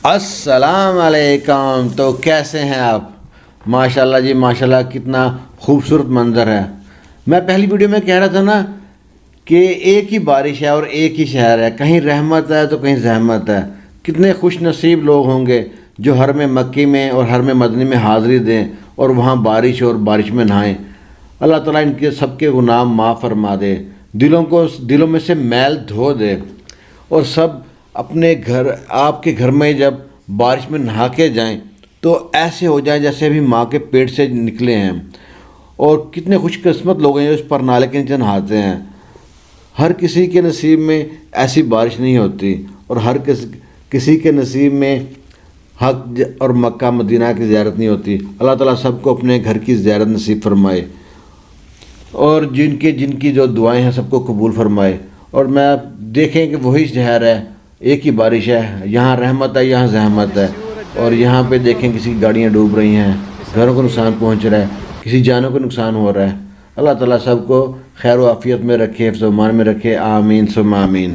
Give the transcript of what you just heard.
السلام علیکم. تو کیسے ہیں آپ؟ ماشاءاللہ جی ماشاءاللہ، کتنا خوبصورت منظر ہے. میں پہلی ویڈیو میں کہہ رہا تھا نا کہ ایک ہی بارش ہے اور ایک ہی شہر ہے، کہیں رحمت ہے تو کہیں زحمت ہے. کتنے خوش نصیب لوگ ہوں گے جو حرم مکی میں اور حرم مدنی میں حاضری دیں اور وہاں بارش اور بارش میں نہائیں. اللہ تعالیٰ ان کے سب کے گناہ معاف فرما دے، دلوں میں سے میل دھو دے، اور سب اپنے گھر، آپ کے گھر میں جب بارش میں نہا کے جائیں تو ایسے ہو جائیں جیسے ابھی ماں کے پیٹ سے نکلے ہیں. اور کتنے خوش قسمت لوگ ہیں جو اس پر نالے کے نیچے نہاتے ہیں. ہر کسی کے نصیب میں ایسی بارش نہیں ہوتی، اور ہر کسی کے نصیب میں حج اور مکہ مدینہ کی زیارت نہیں ہوتی. اللہ تعالیٰ سب کو اپنے گھر کی زیارت نصیب فرمائے، اور جن کی جو دعائیں ہیں سب کو قبول فرمائے. اور میں دیکھیں کہ وہی شہر ہے، ایک ہی بارش ہے، یہاں رحمت ہے یہاں زحمت ہے. اور یہاں پہ دیکھیں کسی کی گاڑیاں ڈوب رہی ہیں، گھروں کو نقصان پہنچ رہا ہے، کسی جانوں کو نقصان ہو رہا ہے. اللہ تعالیٰ سب کو خیر و عافیت میں رکھے، حفظ و امان میں رکھے. آمین ثم آمین.